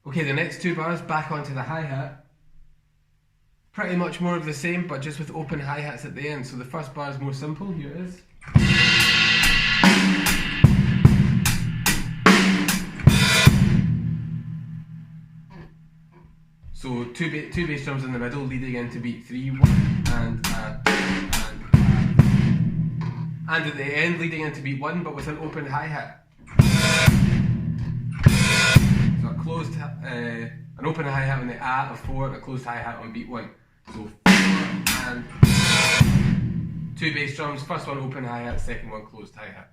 Okay, the next two bars back onto the hi-hat. Pretty much more of the same, but just with open hi-hats at the end. So the first bar is more simple, here it is. So two bass drums in the middle leading into beat 3, 1, and at the end leading into beat 1 but with an open hi-hat. So a closed, an open hi-hat on the A of 4 and a closed hi-hat on beat 1. So 4 and two bass drums, first one open hi-hat, second one closed hi-hat.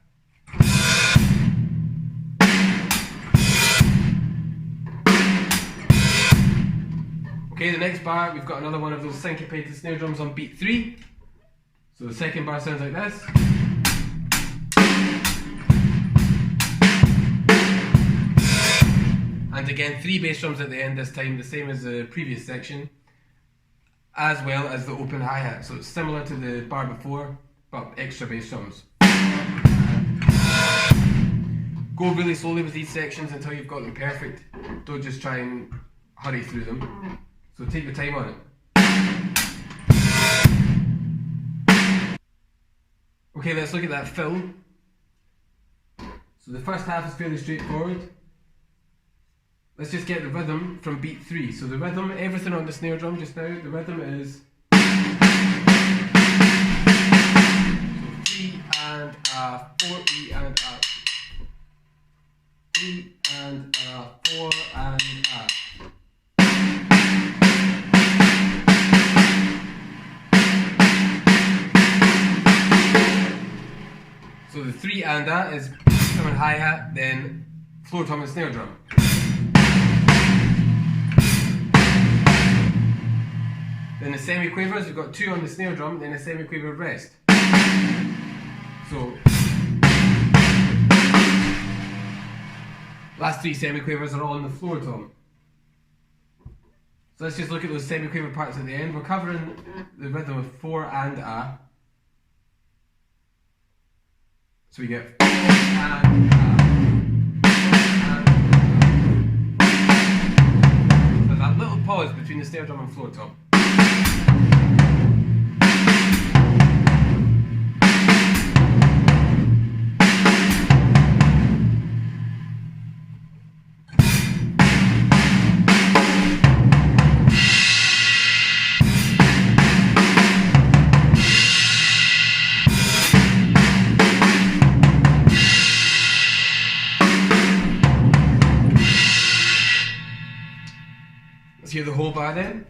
Okay, the next bar, we've got another one of those syncopated snare drums on beat 3. So the second bar sounds like this. And again, 3 bass drums at the end this time, the same as the previous section, as well as the open hi-hat. So it's similar to the bar before, but extra bass drums. Go really slowly with these sections until you've got them perfect. Don't just try and hurry through them. So take your time on it. Okay, let's look at that fill. So the first half is fairly straightforward. Let's just get the rhythm from beat 3. So the rhythm, everything on the snare drum just now, the rhythm is so 3 and 4, E and 3 and 4 and So the 3 and is tom and hi-hat, then floor tom and snare drum. Then the semi-quavers, we've got 2 on the snare drum, then a semi-quaver rest. So last 3 semi-quavers are all on the floor tom. So let's just look at those semi-quaver parts at the end. We're covering the rhythm of 4 and a. So we get 4 and There's that little pause between the snare drum and floor tom. Let's hear the whole bar then.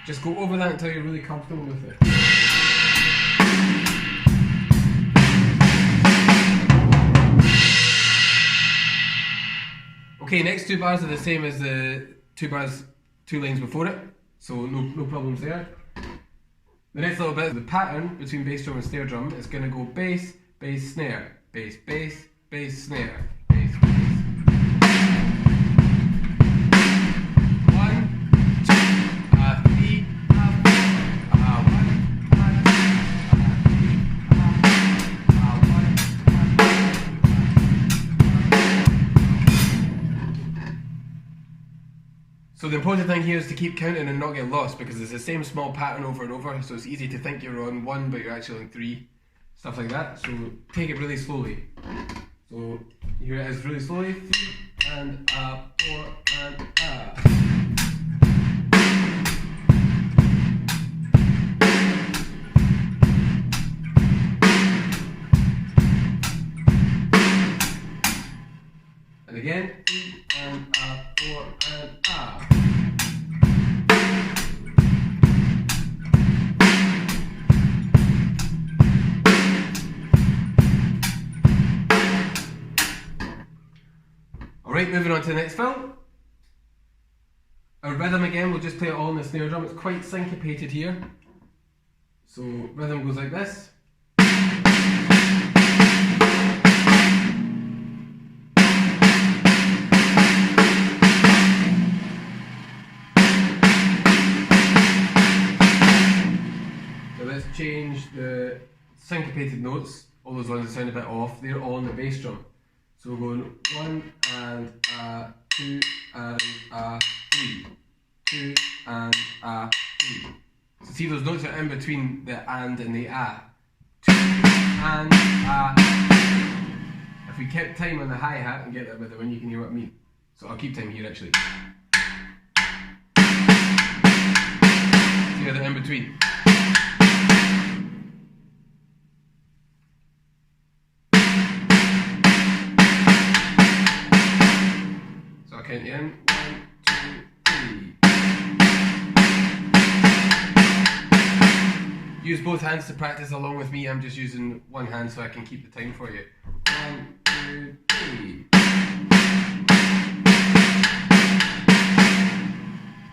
Just go over that until you're really comfortable with it. Okay, next 2 bars are the same as the 2 lines before it, so no problems there. The next little bit, the pattern between bass drum and snare drum is going to go bass, bass, snare, bass, bass, bass, snare, bass, bass. 1, 2, 3, 1. So the important thing here is to keep counting and not get lost, because it's the same small pattern over and over, so it's easy to think you're on 1 but you're actually on 3, stuff like that. So take it really slowly. So here it is really slowly, 3 and 4 and And again, 3 and 4 and Alright, moving on to the next fill. Our rhythm again, we'll just play it all on the snare drum. It's quite syncopated here. So rhythm goes like this. So let's just change the syncopated notes, all those ones that sound a bit off, they're all on the bass drum. So we're going 1 and 2 and 3, 2 and 3. So see, those notes are in between the and the 2 and If we kept time on the hi-hat and get that with the one, you can hear what I mean. So I'll keep time here actually. See how they're in between. So I'll count you in. 1, 2, 3. Use both hands to practice along with me. I'm just using one hand so I can keep the time for you. 1, 2, 3.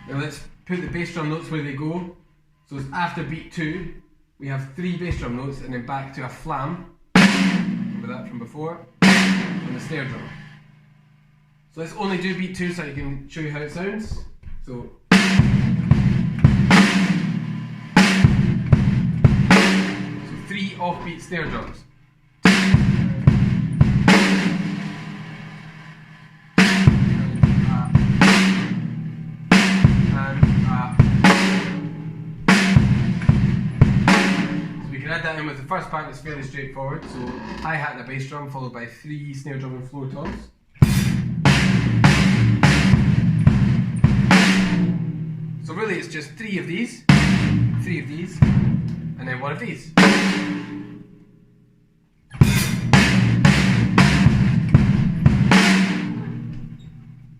Now let's put the bass drum notes where they go. So it's after beat 2, we have 3 bass drum notes and then back to a flam. Remember that from before? On the snare drum. So let's only do beat 2 so I can show you how it sounds. So 3 offbeat snare drums. That in with the first part is fairly straightforward. So hi-hat and a bass drum followed by 3 snare drum and floor toms. So really it's just 3 of these, 3 of these, and then 1 of these.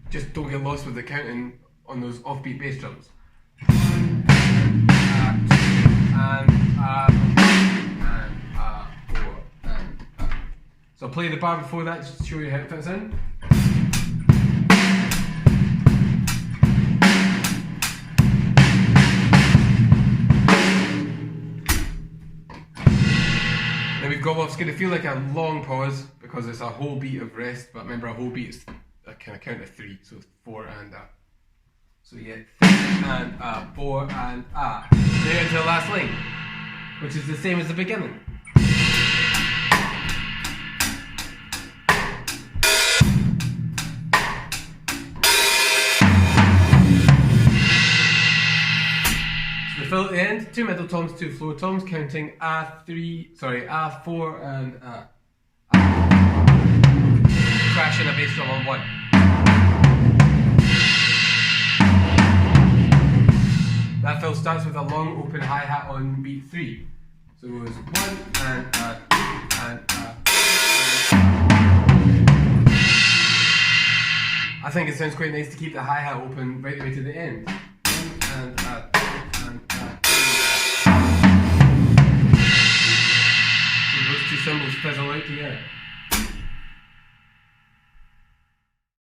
Just don't get lost with the counting on those offbeat bass drums. So I'll play the bar before that just to show you how it fits in. Then we've got what's going to feel like a long pause because it's a whole beat of rest, but remember a whole beat is a kind of count of 3, so 4 and So you get 3 and 4 and Then into the last line, which is the same as the beginning. Fill at the end, 2 middle toms, 2 floor toms, counting A4 and crashing a bass drum on 1. That fill starts with a long open hi-hat on beat 3. So it goes 1 and 2 and I think it sounds quite nice to keep the hi-hat open right the way to the end. 1 and so those 2 cymbals fizzle out together.